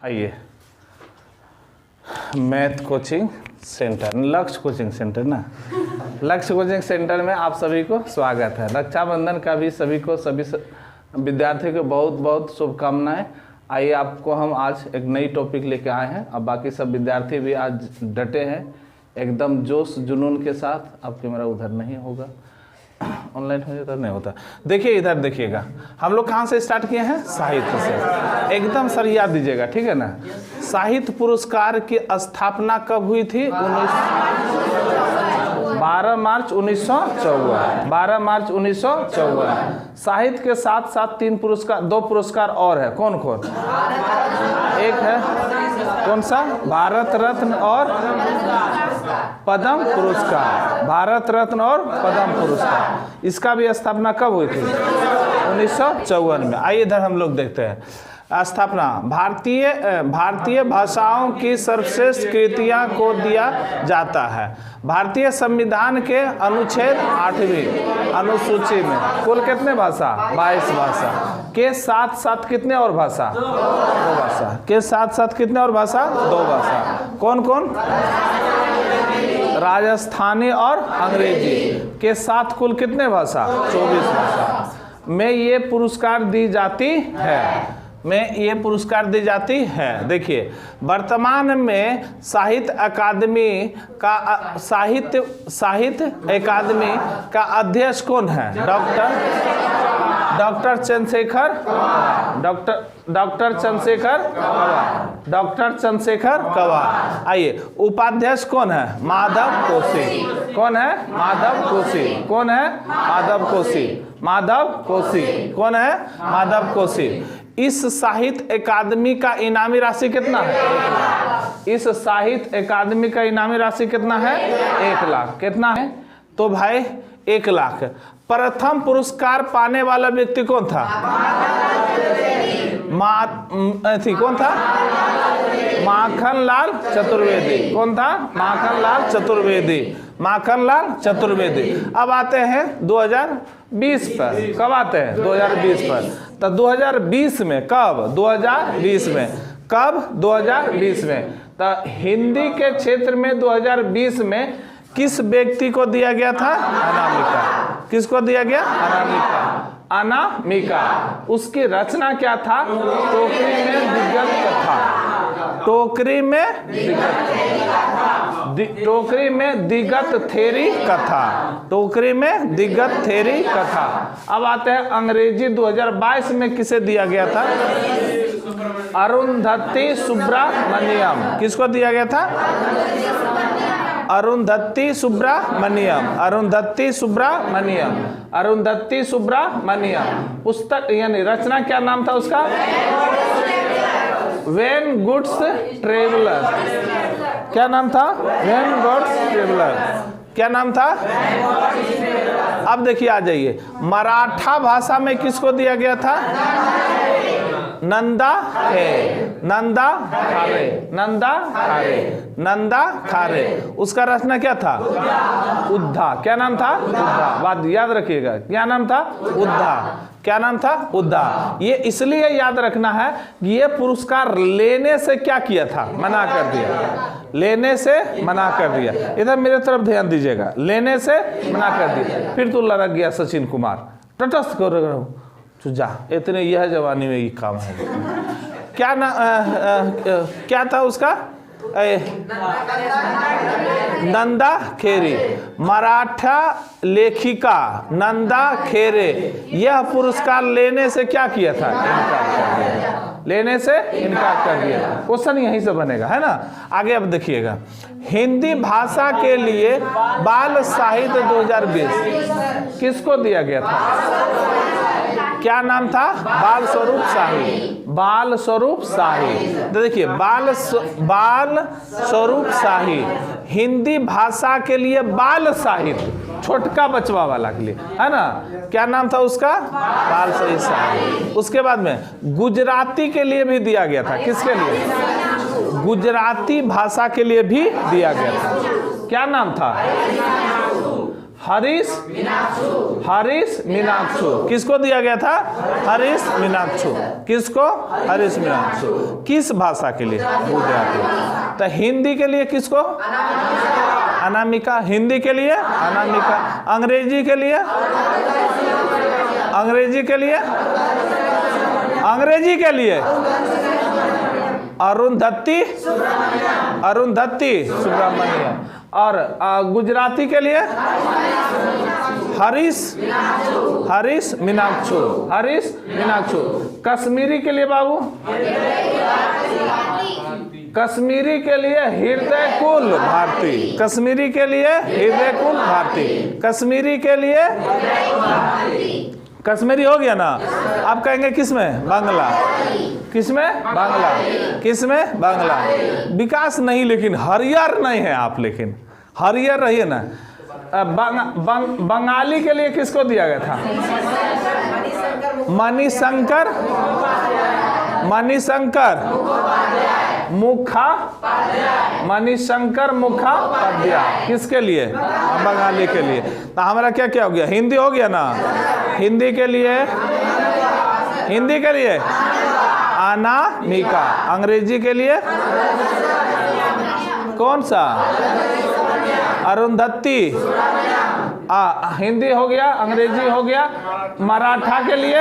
आइए, math coaching centre, लक्ष्य coaching centre ना, लक्ष्य कोचिंग सेंटर में आप सभी को स्वागत है। रक्षाबंधन का भी सभी विद्यार्थियों को बहुत बहुत शुभकामनाएं। आइए, आपको हम आज एक नई टॉपिक लेके आए हैं। अब बाकी सब विद्यार्थी भी आज डटे हैं एकदम जोश जुनून के साथ। अब कैमरा उधर नहीं होगा, ऑनलाइन हो जाता नहीं होता। देखिए इधर देखिएगा, हम लोग कहाँ से स्टार्ट किए हैं? साहित्य से। एकदम सर याद दीजिएगा, ठीक है ना। साहित्य पुरस्कार की स्थापना कब हुई थी? 12 मार्च 1954। 12 मार्च 1954। साहित्य के साथ साथ दो पुरस्कार और है। कौन कौन? एक है कौन सा? भारत रत्न और पद्म पुरस्कार। भारत रत्न और पद्म पुरस्कार, इसका भी स्थापना कब हुई थी? 1954 में। आइए इधर हम लोग देखते हैं स्थापना। भारतीय भाषाओं की सर्वश्रेष्ठ कृतियां को दिया जाता है। भारतीय संविधान के अनुच्छेद 8वीं अनुसूची में कुल कितने भाषा? 22 भाषा के साथ साथ कितने और भाषा? 2 भाषा के साथ साथ कितने और भाषा? 2 भाषा। कौन कौन? राजस्थानी और अंग्रेजी के साथ कुल कितने भाषा? 24 भाषा में ये पुरस्कार दी जाती है। देखिए, वर्तमान में साहित्य अकादमी का अध्यक्ष कौन है? डॉक्टर चंद्रशेखर कवार। आइए, उपाध्यक्ष कौन है? माधव कोसी। कौन है? माधव कोसी। कौन है? माधव कोसी। इस साहित्य अकादमी का इनामी राशि कितना है? 1 लाख। कितना है? तो भाई 1 लाख। प्रथम पुरस्कार पाने वाला व्यक्ति कौन था? कौन था? माखनलाल चतुर्वेदी। कौन था? माखनलाल चतुर्वेदी। अब आते हैं 2020 पर। कब आते हैं? 2020 पर। तो 2020 में कब? 2020 में। तो हिंदी के क्षेत्र में 2020 में किस व्यक्ति को दिया गया था? अनामिका। किसको दिया गया? अनामिका। उसकी रचना क्या था? टोकरी में दिगत थेरी कथा। अब आते हैं अंग्रेजी 2022 में किसे दिया गया था? अरुंधति सुब्रमण्यम। किसको दिया गया था? अरुंधति सुब्रमण्यम। पुस्तक यानी रचना क्या नाम था उसका? When goods traveller. क्या नाम था? क्या नाम था? अब देखिए, आ जाइए, मराठा भाषा में किसको दिया गया था? नंदा खारे। उसका रचना क्या था? उद्धा। क्या नाम था? उद्धा। बात याद रखिएगा, क्या नाम था? उद्धा। ये इसलिए याद रखना है कि ये पुरस्कार लेने से क्या किया था? मना कर दिया। इधर मेरे तरफ ध्यान दीजिएगा, लेने से मना कर दिया। फिर तो लड़क गया सचिन कुमार, तटस्थ कर रहा हूँ जा, इतने यह जवानी में ये काम है। क्या था उसका? नंदा खेरे। मराठा लेखिका नंदा खेरे यह पुरस्कार लेने से क्या किया था? इनकार कर दिया। क्वेश्चन यहीं से बनेगा, है ना। आगे अब देखिएगा, हिंदी भाषा के लिए बाल साहित्य 2020 किसको दिया गया था? क्या नाम था? बाल स्वरूप शाही। तो देखिए, बाल स्वरूप शाही हिंदी भाषा के लिए बाल साहित्य, छोटका बचवा वाला के लिए, है ना। क्या नाम था उसका? बाल स्वरूप शाही। उसके बाद में गुजराती के लिए भी दिया गया था। किसके लिए? गुजराती भाषा के लिए भी दिया गया था। क्या नाम था? हरीश मीनाक्षु। किसको दिया गया था? हरीश मीनाक्षु। किसको? हरीश मीनाक्षु। किस भाषा के लिए? गुजराती। तो हिंदी के लिए किसको? अनामिका। हिंदी के लिए अनामिका। अंग्रेजी के लिए? अंग्रेजी के लिए? अंग्रेजी के लिए अरुंधति सुब्रमण्यम। और गुजराती के लिए हरीश मीनाक्षु। कश्मीरी के लिए बाबू? कश्मीरी के लिए हृदयकुल भारती। कश्मीरी के लिए हृदयकुल भारती। कश्मीरी के लिए कश्मीरी हो गया ना। आप कहेंगे किसमें? बांग्ला। किसमें? बांग्ला। किसमें? बांग्ला। विकास नहीं, लेकिन हरियर नहीं है आप, लेकिन हरियर रहिए ना। बंगाली के लिए किसको दिया गया था? मणिशंकर मुखोपाध्याय। किसके लिए? बंगाली के लिए। तो हमारा क्या क्या हो गया? हिंदी हो गया ना। हिंदी के लिए अनामिका। अंग्रेजी के लिए कौन सा? अरुंधति। हिंदी हो गया, अंग्रेजी हो गया। मराठा के लिए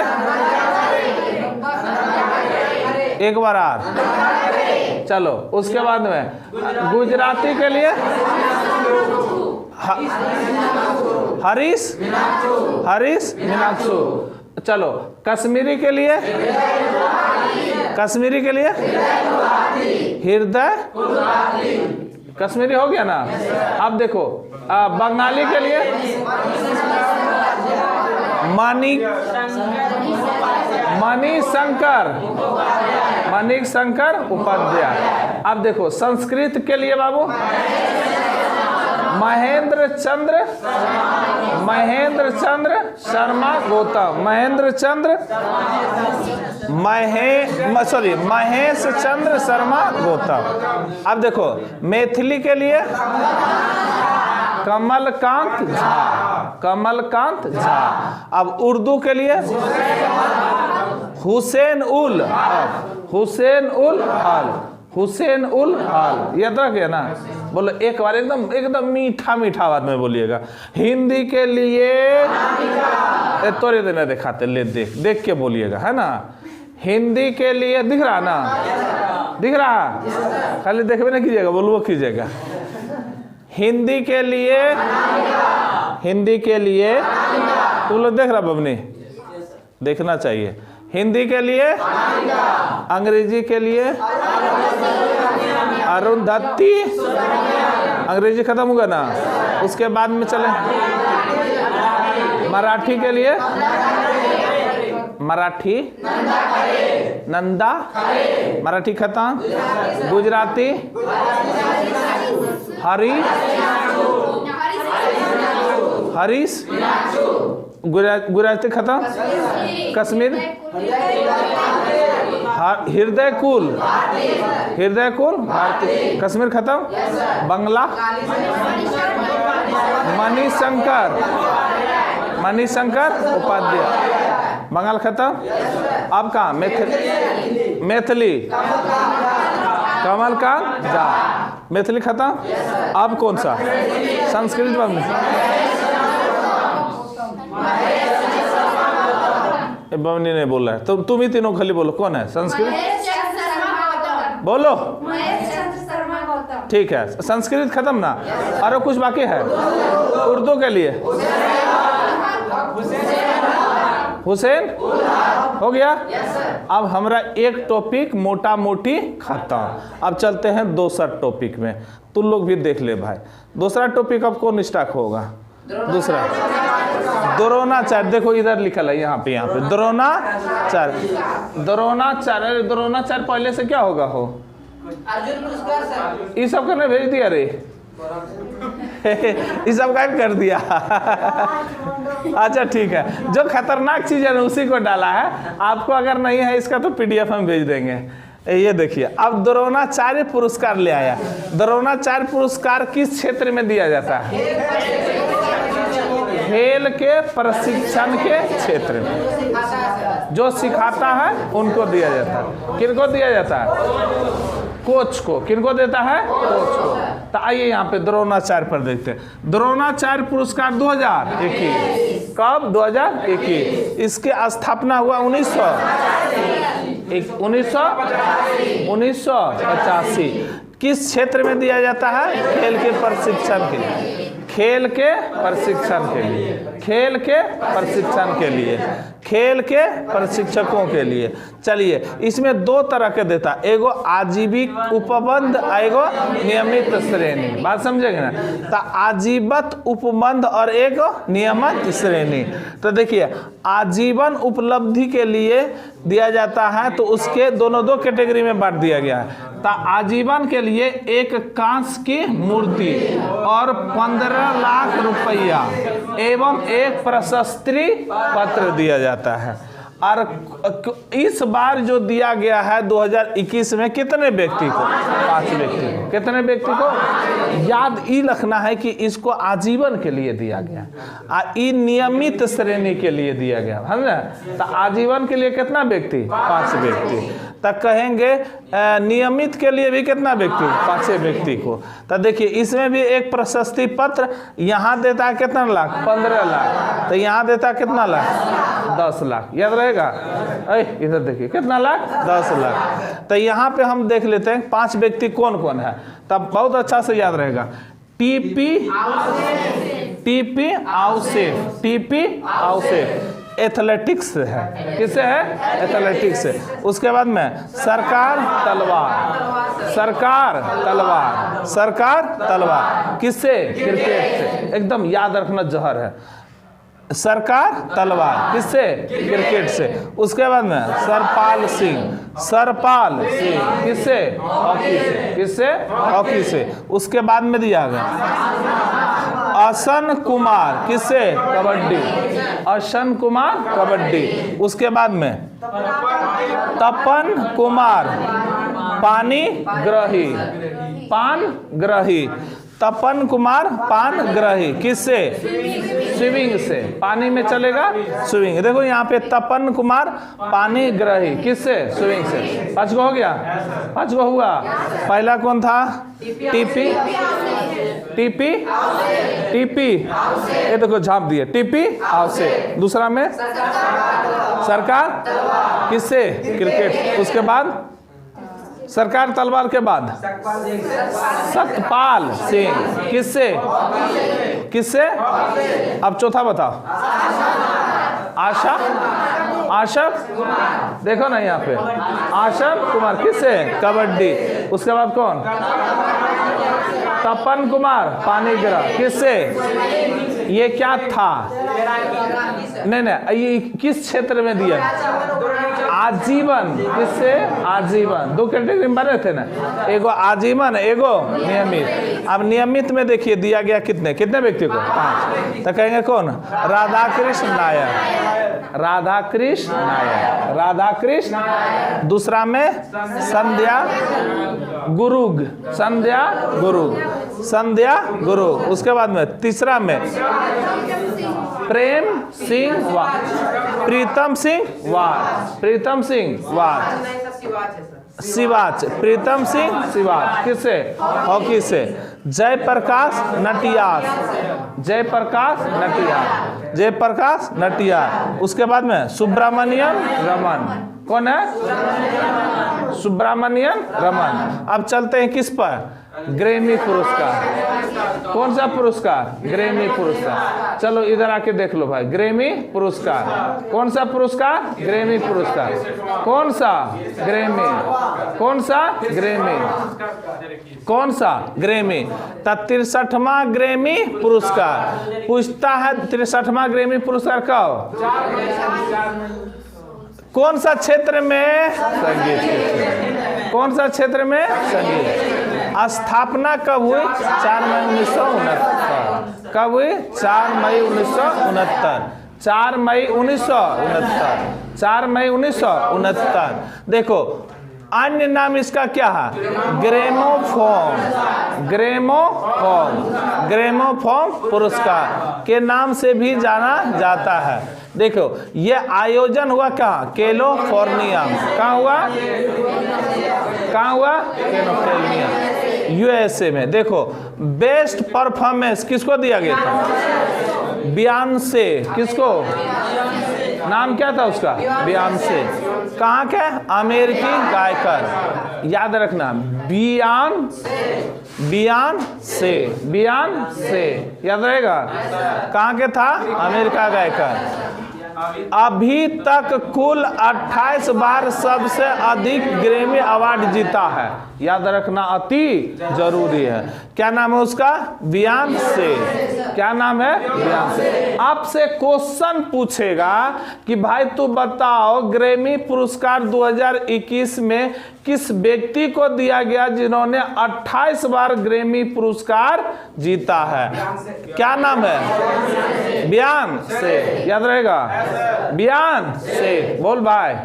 एक बार और। चलो उसके बाद में गुजराती के लिए हरीश मीनाक्षु। चलो कश्मीरी के लिए हृदय। कश्मीरी हो गया ना। अब देखो बंगाली के लिए मणिशंकर उपाध्याय। अब देखो संस्कृत के लिए बाबू महेंद्र चंद्र शर्मा गौतम। महेश चंद्र शर्मा गौतम। अब देखो मैथिली के लिए कमलकांत झा। अब उर्दू के लिए हुसैन उल हल। याद रखिए ना। बोलो एक बार एकदम मीठा आवाज में बोलिएगा। हिंदी के लिए तोरे देना दिखाते ले देख के बोलिएगा, है ना। हिंदी के लिए दिख रहा ना? दिख रहा? खाली देखबे ना कीजिएगा, बोलबो कीजिएगा। हिंदी के लिए तुम लोग देख रहा बबनी? देखना चाहिए। हिंदी के लिए अंग्रेजी के लिए अरुंधति। अंग्रेजी खत्म होगा ना। उसके बाद में चले मराठी के लिए नंदा। मराठी खत्म। गुजराती हरीश। गुजराती खत्म। कश्मीर हृदयकुल भारती। कश्मीर खत्म। बंगला मणिशंकर उपाध्याय। बंगाल खत्म। अब कहाँ? मैथिली कमलकांत झा। मैथिली खत्म। अब कौन सा? संस्कृत में बवनी नहीं बोल रहा है। तुम ही तीनों खाली बोलो कौन है? संस्कृत बोलो। ठीक है, संस्कृत खत्म ना। और कुछ बाकी है? उर्दू के लिए हुसैन हो गया। अब हमारा एक टॉपिक मोटा मोटी खत्म। अब चलते हैं दूसरा टॉपिक में। तुम लोग भी देख ले भाई। दूसरा टॉपिक अब कौन स्टार्ट होगा? दूसरा द्रोणाचार्य। देखो इधर लिखल है, यहाँ पे द्रोणाचार्य पहले से क्या होगा? हो अर्जुन पुरस्कार। ये सब करने भेज दिया रे। ये सब गायब कर दिया। अच्छा ठीक है, जो खतरनाक चीज है ना उसी को डाला है। आपको अगर नहीं है इसका तो PDF हम भेज देंगे। ये देखिए, अब द्रोणाचार्य पुरस्कार ले आया। द्रोणाचार्य पुरस्कार किस क्षेत्र में दिया जाता है? खेल के प्रशिक्षण के क्षेत्र में जो सिखाता है उनको दिया जाता है। किनको दिया जाता है? कोच को। किनको देता है? कोच को। तो आइए यहाँ पे द्रोणाचार्य पर देखते हैं। द्रोणाचार्य पुरस्कार 2021 कब? 2021। इसके स्थापना हुआ 1985। किस क्षेत्र में दिया जाता है? खेल के प्रशिक्षण के लिए। खेल के प्रशिक्षण के लिए। खेल के प्रशिक्षण के लिए। खेल के प्रशिक्षकों के लिए। चलिए, इसमें दो तरह के देता, एगो आजीविक उपबंध, एगो नियमित श्रेणी। बात समझेंगे ना? तो आजीवित उपबंध और एक नियमित श्रेणी। तो देखिए, आजीवन उपलब्धि के लिए दिया जाता है तो उसके दोनों दो कैटेगरी में बांट दिया गया है। तो आजीवन के लिए एक कांस्य की मूर्ति और 15 लाख रुपया एवं एक प्रशस्ति पत्र दिया जाता है। और इस बार जो दिया गया है 2021 में कितने व्यक्ति को? 5 व्यक्ति को। कितने व्यक्ति को? याद ये रखना है कि इसको आजीवन के लिए दिया गया, ये नियमित श्रेणी के लिए दिया गया है ना। तो आजीवन के लिए कितना व्यक्ति? 5 व्यक्ति। तक कहेंगे नियमित के लिए भी कितना व्यक्ति? 5 व्यक्ति को। तो देखिए, इसमें भी एक प्रशस्ति पत्र यहाँ देता है कितना लाख? 15 लाख। तो यहाँ देता है कितना लाख? 10 लाख। याद रहेगा? इधर देखिए, कितना लाख? 10 लाख। तो यहाँ पे हम देख लेते हैं 5 व्यक्ति कौन कौन है, तब बहुत अच्छा से याद रहेगा। टीपी आउसेफ एथलेटिक्स है। किससे है? एथलेटिक्स से। उसके बाद में सरकार तलवार किससे? क्रिकेट से। एकदम याद रखना, जहर है। सरकार तलवार किससे? क्रिकेट से। उसके बाद में सरपाल सिंह किससे? हॉकी से। किससे? हॉकी से। उसके बाद में दिया गया अशन कुमार किससे? कबड्डी। अशन कुमार कबड्डी। उसके बाद में तपन कुमार पानग्रही। तपन कुमार पानग्रही किससे? स्विमिंग से। पानी में चलेगा, स्विमिंग। देखो यहाँ पे तपन कुमार पानीग्रही किससे? स्विमिंग से। 5 गो हो गया? 5 गो हुआ। पहला कौन था? टीपी ये देखो झाप दिए, टीपी आवसे। दूसरा में सरकार किससे? क्रिकेट। उसके बाद सरकार तलवार के बाद सतपाल सिंह किससे? अब चौथा बताओ। आशफ देखो ना यहाँ पे, आशफ कुमार किससे? कबड्डी। उसके बाद कौन? तपन कुमार पानीग्रह किससे? ये क्या था? नहीं, ये किस क्षेत्र में दिया? आजीवन। किससे? आजीवन। 2 कैटेगरी में बने थे ना, एगो आजीवन, एगो नियमित। अब नियमित में देखिए दिया गया कितने व्यक्ति को? 5। तो कहेंगे कौन? राधाकृष्ण नायर। दूसरा में संध्या गुरु। उसके बाद में तीसरा में प्रीतम सिंह सिवाच किससे? हॉकी से। जयप्रकाश नटियार। उसके बाद में सुब्रमण्यम रमन। कौन है? सुब्रमण्यम रमन। अब चलते हैं किस पर? ग्रैमी पुरस्कार। कौन सा पुरस्कार? ग्रैमी पुरस्कार। चलो इधर आके देख लो भाई, ग्रैमी पुरस्कार। कौन सा पुरस्कार? ग्रैमी पुरस्कार। कौन सा? ग्रैमी। 63वां ग्रैमी पुरस्कार। पूछता है 63वां ग्रैमी पुरस्कार कब? कौन सा क्षेत्र में? संगीत के क्षेत्र। कौन सा क्षेत्र में? संगीत। स्थापना कब हुई? 4 मई 1969। कब हुई? 4 मई 1969। 4 मई 1969। देखो अन्य नाम इसका क्या है? ग्रेमोफोन। ग्रेमोफोन, ग्रेमोफोन पुरस्कार के नाम से भी जाना जाता है। देखो ये आयोजन हुआ कहाँ? कैलिफोर्निया। कहाँ हुआ? कहाँ हुआ? कैलिफोर्निया, यूएसए में। देखो बेस्ट परफॉर्मेंस किसको दिया गया था? बियॉन्से। किसको? नाम क्या था उसका? बियॉन्से। कहाँ के? अमेरिकी गायकर। याद रखना, बियॉन्से, बियॉन्से याद रहेगा। कहाँ के था? अमेरिका गायकर। अभी तक कुल 28 बार सबसे अधिक ग्रैमी अवार्ड जीता है। याद रखना अति जरूरी है। क्या नाम है उसका? बियॉन्से। क्या नाम है? बियॉन्से। आपसे क्वेश्चन पूछेगा कि भाई तू बताओ ग्रैमी पुरस्कार 2021 में किस व्यक्ति को दिया गया जिन्होंने 28 बार ग्रैमी पुरस्कार जीता है? क्या नाम है? बियॉन्से। याद रहेगा, बियॉन्से। बोल भाई।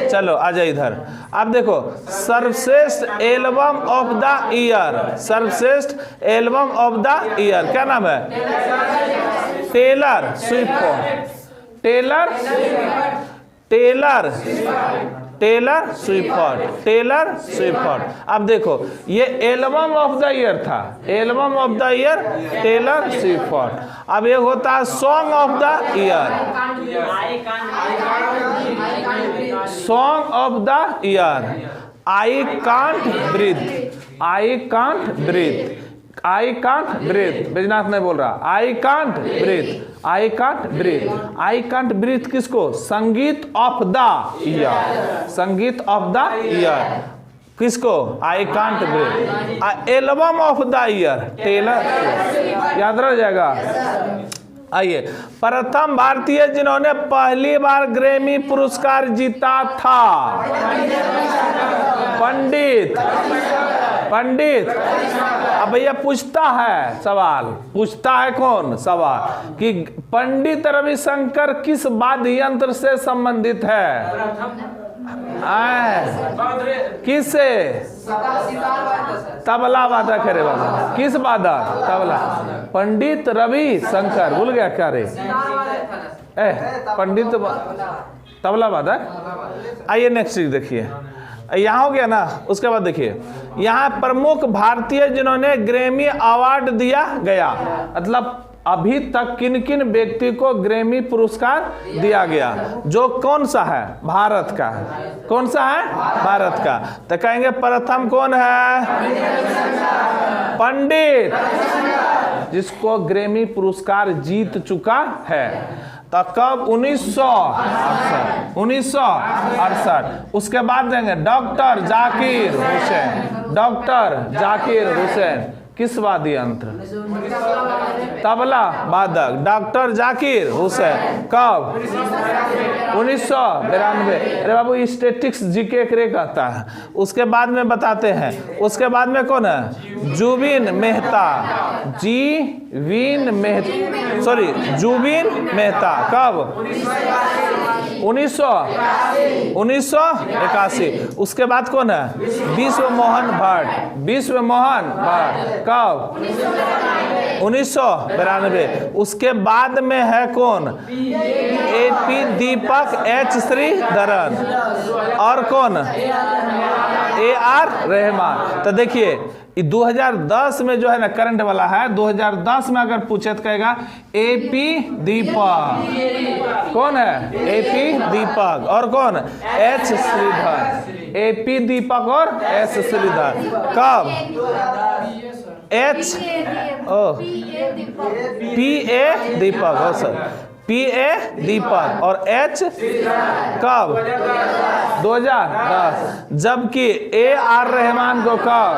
चलो आजा इधर। अब देखो सर्वश्रेष्ठ एल्बम ऑफ द ईयर, सर्वश्रेष्ठ एल्बम ऑफ द ईयर क्या नाम है? Taylor Swift. Taylor Taylor Taylor Swift. Taylor Swift. अब देखो ये एल्बम ऑफ द ईयर था, album of the year Taylor Swift. अब ये होता है song of the year, song of the year I can't breathe. I can't breathe, I can't breathe. Baijnath नहीं बोल रहा, I can't breathe, I can't breathe. I can't breathe किसको? संगीत of the year, संगीत ऑफ द ईयर किसको? I can't breathe. Album of the year Taylor. याद रह जाएगा। आइए, प्रथम भारतीय जिन्होंने पहली बार ग्रैमी पुरस्कार जीता था? पंडित। पंडित। अब भैया पूछता है सवाल, पूछता है कौन सवाल कि पंडित रविशंकर किस वाद्य यंत्र से संबंधित है? किससे? तबला वादक है रे बाबा। किस वादक? तबला। पंडित रविशंकर। भूल गया क्या रे? पंडित तबला वादक। आइए नेक्स्ट चीज देखिए, यहाँ हो गया ना। उसके बाद देखिए यहाँ प्रमुख भारतीय जिन्होंने ग्रैमी अवार्ड दिया गया, मतलब अभी तक किन किन व्यक्ति को ग्रैमी पुरस्कार दिया गया, जो कौन सा है? भारत का। कौन सा है? भारत का। तो कहेंगे प्रथम कौन है? पंडित, जिसको ग्रैमी पुरस्कार जीत चुका है। तो कब? 1968। उसके बाद देंगे डॉक्टर जाकिर हुसैन। डॉक्टर जाकिर हुसैन किस वाद्य यंत्र? तबला वादक। डॉक्टर जाकिर हुसैन कब? 1992। अरे बाबू स्टैटिक्स जीके करे कहता है। उसके बाद में बताते हैं। उसके बाद में कौन है? जुबिन मेहता। जुबिन मेहता कब? 1981। उसके बाद कौन है? विश्व मोहन भट्ट। विश्व मोहन भट्ट कब? 1992। उसके बाद में है कौन? AP दीपक, H श्रीधरन और कौन? AR रहमान। तो देखिए 2010 में जो है ना करंट वाला है, 2010 में अगर पूछे तो कहेगा AP दीपक। कौन है? AP दीपक और कौन? H श्रीधर। AP दीपक और H श्रीधर कब? PA दीपक हो सर, PA दीपक और H कब? 2010। जबकि AR रहमान को कब?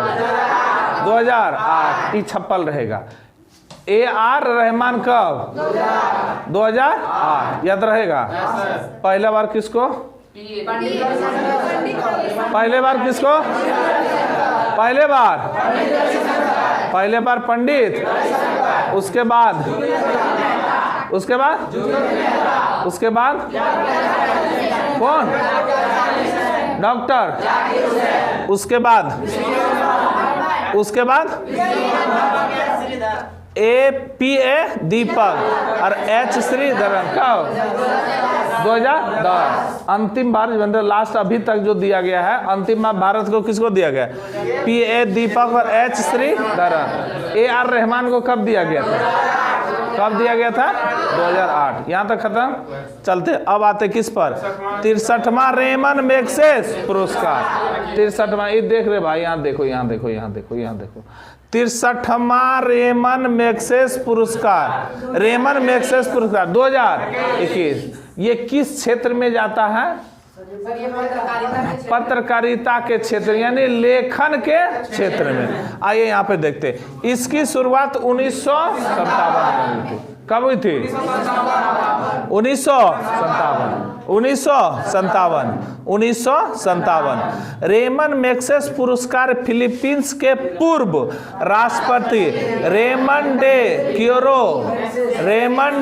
2008। ये छप्पल रहेगा। AR रहमान कब? 2008। याद रहेगा। पहला बार किसको? पहले बार किसको? पहले बार पंडित। उसके बाद कौन? डॉक्टर, उसके बाद APA दीपक और H श्रीधरन। कब? 2010। अंतिम भारत लास्ट अभी तक जो दिया गया है, अंतिम भारत को किसको दिया गया? PA दीपक और H श्रीधरन। AR रहमान को कब दिया गया था? कब दिया गया था? 2008। यहाँ तक खत्म। चलते अब आते किस पर? 63वां रेमन मैग्सेस पुरस्कार। 63वां, ये देख रहे भाई, यहाँ देखो, यहाँ देखो, यहाँ देखो, यहाँ देखो। 63वां रेमन मैग्सेस पुरस्कार, रेमन मैग्सेस पुरस्कार 2021। ये किस क्षेत्र में जाता है? पत्रकारिता के क्षेत्र, यानी लेखन के क्षेत्र में। आइए यहाँ पे देखते। इसकी शुरुआत 1957 में हुई थी। कब हुई थी? 1957। रेमन मैग्सेस पुरस्कार फिलीपींस के पूर्व राष्ट्रपति रेमन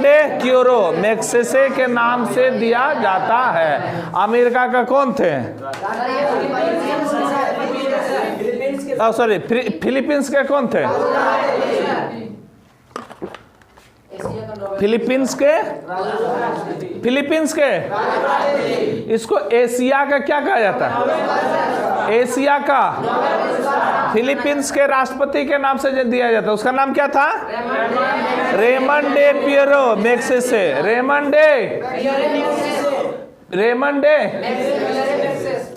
डे क्यूरो मैग्सेसे के नाम से दिया जाता है। अमेरिका का कौन थे? सॉरी, फिलीपींस के कौन थे? फिलीपींस के इसको एशिया का क्या कहा जाता है? एशिया का फिलीपींस के राष्ट्रपति के नाम से दिया जाता है। उसका नाम क्या था? Ramon de Fierro Magsaysay. Ramon de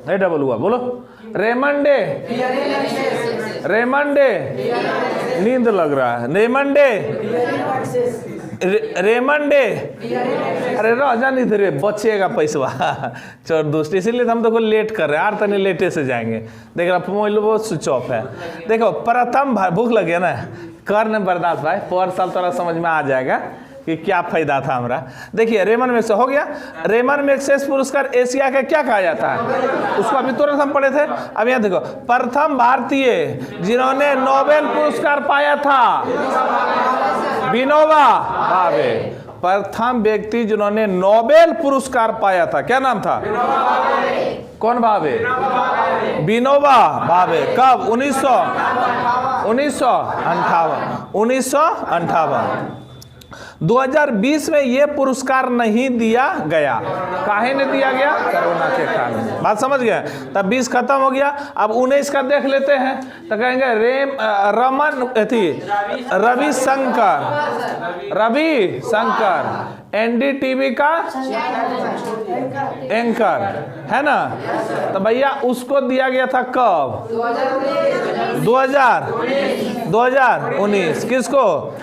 double हुआ, बोलो। रेमन डे नींद लग रहा है। रेमन डे अरे राजा नहीं थे, बचेगा पैसा चोर दोस्त, इसीलिए हम तो लेट कर रहे हैं। तनी लेटे से जाएंगे। देख रहा मोबाइल वो स्विच ऑफ है। देखो प्रथम भूख लगे ना, कर न बर्दाश्त भाई, पर साल थोड़ा समझ में आ जाएगा कि क्या फायदा था हमारा। देखिए रेमन मैग्सेस हो गया। रेमन मैग्सेस पुरस्कार एशिया का क्या कहा जाता है? उसको अभी तुरंत हम पढ़े थे। अब यहाँ देखो, प्रथम भारतीय जिन्होंने नोबेल पुरस्कार पाया था, विनोबा भावे। प्रथम व्यक्ति जिन्होंने नोबेल पुरस्कार पाया था, क्या नाम था? कौन भावे? विनोबा भावे। कब? 1958। 2020 में ये पुरस्कार नहीं दिया गया। काहे नहीं दिया गया? कोरोना के कारण। बात समझ गए? तब 20 खत्म हो गया। अब 19 का देख लेते हैं। तो कहेंगे रविशंकर NDTV का एंकर है ना। तो भैया उसको दिया गया था कब? 2019। किसको?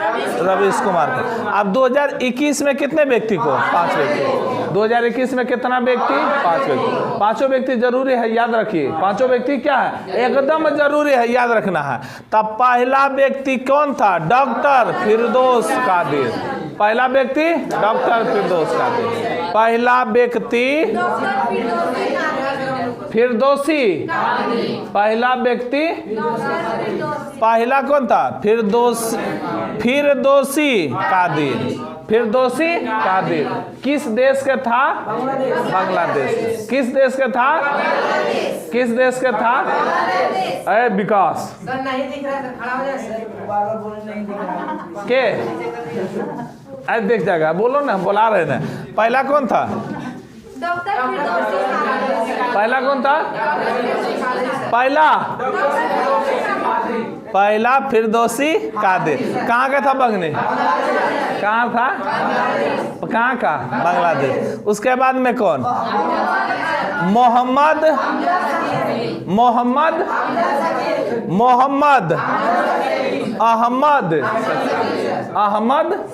रवीश कुमार को। अब 2021 में कितने व्यक्ति को? 5 व्यक्ति। 2021 में कितना व्यक्ति? 5 व्यक्ति। 5 व्यक्ति जरूरी है, याद रखिए। 5 व्यक्ति क्या है? एकदम जरूरी है, याद रखना है। तब पहला व्यक्ति कौन था? डॉक्टर फिरदौस कादिर। पहला व्यक्ति डॉक्टर फिरदौस कादिर। पहला व्यक्ति फिरदौसी। पहला व्यक्ति पहला कौन था? फिरदौसी कादिर। किस देश के था? बांग्लादेश। किस देश के था? अरे विकास के अरे देख जाएगा, बोलो ना, बुला रहे ना। पहला कौन था? पहला कौन था? पहला फिरदौसी कादिर। कहाँ का था? बंगने। कहाँ था? कहाँ का? बांग्लादेश। उसके बाद में कौन? अहमद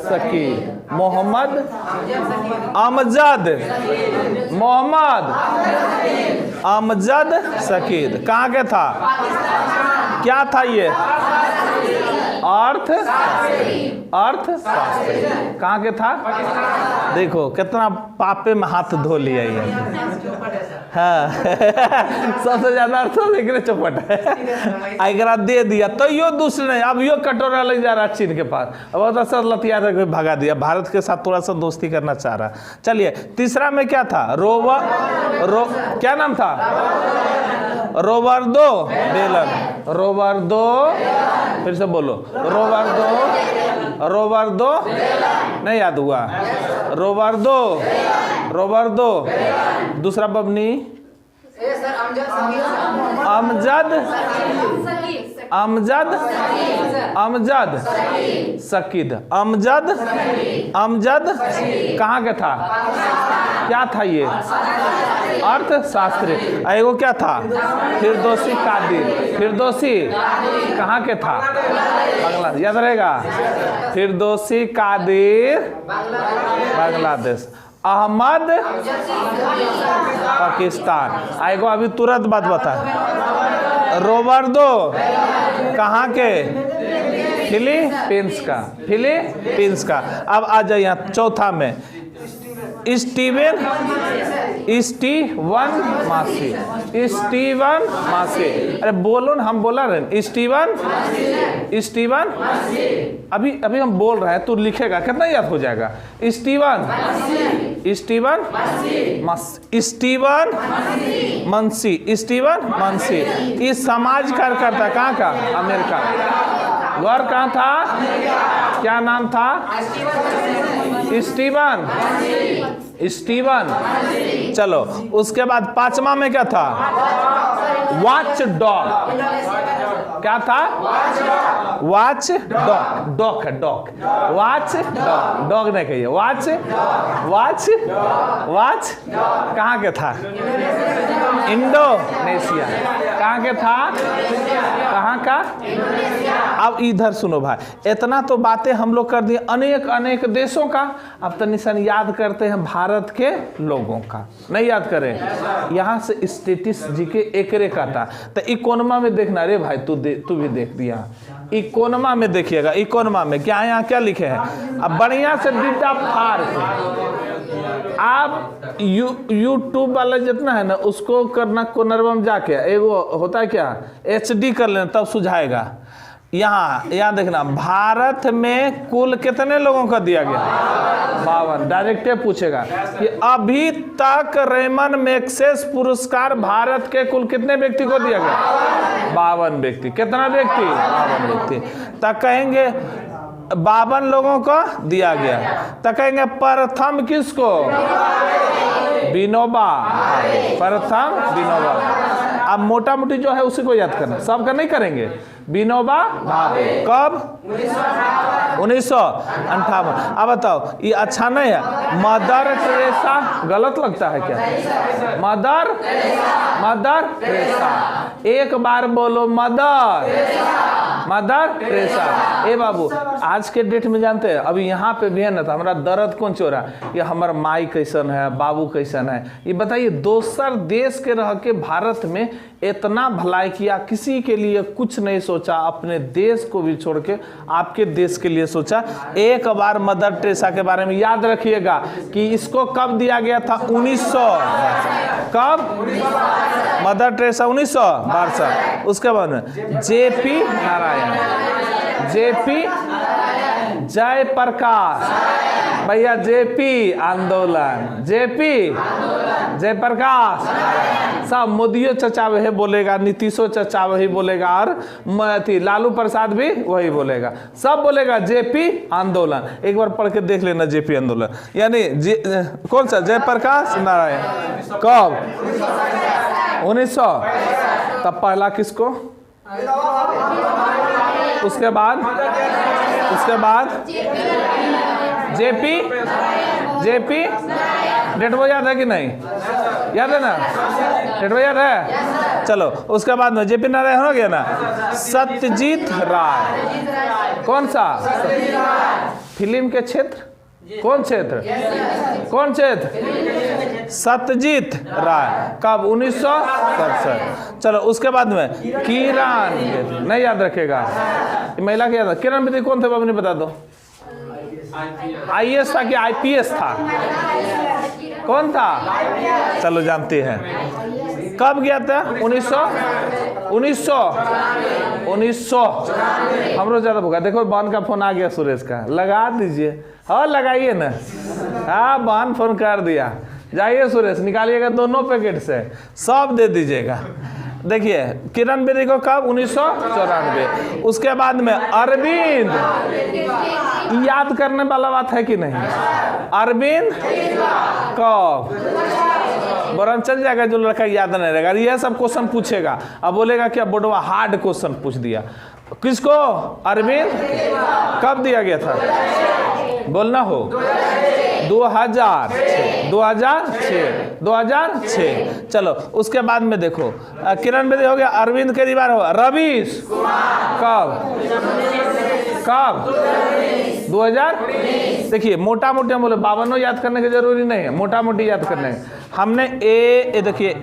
शकीर। अमजद शकीर। कहाँ के था? क्या था ये? अर्थशास्त्री। कहाँ के था? देखो कितना पापे में हाथ धो लिया ये। हाँ सबसे ज्यादा अर्थशास्त्री चौपट है। एकरा दे दिया तो यो दूसरे नहीं, अब यो कटोरा लग जा रहा चीन के पास, अब असर लतिया तक भगा दिया, भारत के साथ थोड़ा सा दोस्ती करना चाह रहा। चलिए तीसरा में क्या था? क्या नाम था? रोबर्तो बेलन। रोबर्तो, फिर से बोलो, रोबर्तो नहीं याद हुआ? रोबर्तो। दूसरा बबनी अमजद सकीद। अमजद कहाँ का था? क्या था ये? अर्थशास्त्री। एगो क्या था? फिरदौसी कादिर। फिरदौसी कहाँ के था? बांग्लादेश, याद रहेगा? फिरदौसी कादिर बांग्लादेश। अहमद पाकिस्तान। एगो अभी तुरंत बात बता। रोबर्तो कहाँ के? फिलीपींस का। अब आ जाए यहाँ चौथा में, स्टीवन मासी। अरे बोलो ना, हम बोला रहे स्टीवन। अभी हम बोल रहे हैं, तू लिखेगा कितना याद हो जाएगा? स्टीवन मंसी। इस समाज कार्यकर्ता कहाँ का? अमेरिका। घर कहाँ था? क्या नाम था? स्टीवन। चलो उसके बाद पांचवा में क्या था? Watch dog. क्या था? Watch dog. वॉच डॉग नहीं कहिए, वॉच कहाँ के था? इंडोनेशिया। कहाँ के था? कहाँ का? अब इधर सुनो भाई, इतना तो बातें हम लोग कर दिए अनेक देशों का। अब तो निशान याद करते हैं भारत के लोगों का, नहीं याद करें? यहाँ से स्टेटिस जी के एकरे का था। तो इकोनॉमा में देखना रे भाई, तू भी देख दिया। इकोनॉमा में देखिएगा, इकोनॉमा में क्या यहाँ क्या लिखे हैं? अब बढ़िया से डेटा फाड़ के आप यूट्यूब वाला जितना है ना उसको करना, कोनरवा में जाके एगो होता है क्या, HD कर लेना, तब सुझाएगा। यहाँ देखना, भारत में कुल कितने लोगों का दिया गया? 52। डायरेक्ट पूछेगा कि अभी तक रेमन मैग्सेसे पुरस्कार भारत के कुल कितने व्यक्ति को दिया गया? 52 व्यक्ति। कितना व्यक्ति? 52 व्यक्ति। तब कहेंगे 52 लोगों को दिया गया। तो कहेंगे प्रथम किसको? विनोबा। प्रथम विनोबा। अब मोटा मोटी जो है उसी को याद करना, सबका नहीं करेंगे। विनोबा भावे। कब? 1958। अब बताओ, ये अच्छा नहीं है? मदर टेरेसा गलत लगता है क्या? Mother Teresa. एक बार बोलो मदर टेरेसा। ए बाबू, आज के डेट में जानते हैं, अभी यहाँ पे भी है ना, तो हमारा दर्द कौन चोरा? ये हमारा माई कैसन है, बाबू कैसन है, ये बताइए। दोसर देश के रह के भारत में इतना भलाई किया, किसी के लिए कुछ नहीं सोचा, अपने देश को भी छोड़ के आपके देश के लिए सोचा। एक बार मदर टेरेसा के बारे में याद रखिएगा कि इसको कब दिया गया था? 1900। कब? Mother Teresa 1962। उसके बाद में JP नारायण, जयप्रकाश भैया, आंदोलन, जयप्रकाश। सब मोदियो चचा वही बोलेगा, नीतीशो चचा वही बोलेगा, और लालू प्रसाद भी वही बोलेगा, सब बोलेगा JP आंदोलन। एक बार पढ़ के देख लेना, JP आंदोलन यानी कौन सा? जयप्रकाश नारायण। कब? 1900। तब पहला किसको? उसके बाद JP डेट वो याद है कि नहीं? याद है ना? डेट वो याद है? चलो उसके बाद में JP नारायण हो गया ना। सत्यजीत राय। कौन सा? फिल्म के क्षेत्र? कौन क्षेत्र? सत्यजीत राय, कब? 1967। चलो उसके बाद में किरण बेदी, नहीं याद रखेगा, महिला की याद। किरण बेदी कौन थे बाबू ने बता दो। IAS था कि IPS था? कौन था? चलो जानते हैं। कब गया था? 1900। हमरो ज्यादा भूखा। देखो बहन का फोन आ गया सुरेश का, लगा दीजिए। हाँ लगाइए ना। हाँ बहन फोन कर दिया। जाइए सुरेश निकालिएगा दोनों पैकेट से, सब दे दीजिएगा। देखिए किरण बेदी को कब? 1994। उसके बाद में अरविंद, याद करने वाला बात है कि नहीं? अरविंद कब? बरन चल जाएगा जो लड़का याद नहीं रहेगा। यह सब क्वेश्चन पूछेगा, अब बोलेगा कि अब बोर्डवा हार्ड क्वेश्चन पूछ दिया। किसको? अरविंद। कब दिया गया था? बोलना हो। 2006। चलो उसके बाद में देखो किरण बेदी हो गया, अरविंद के बार हो। रवीश कब? 2000। देखिए मोटा मोटी हम बोले 52 याद करने की जरूरी नहीं है, मोटा मोटी याद करने। हमने देखिए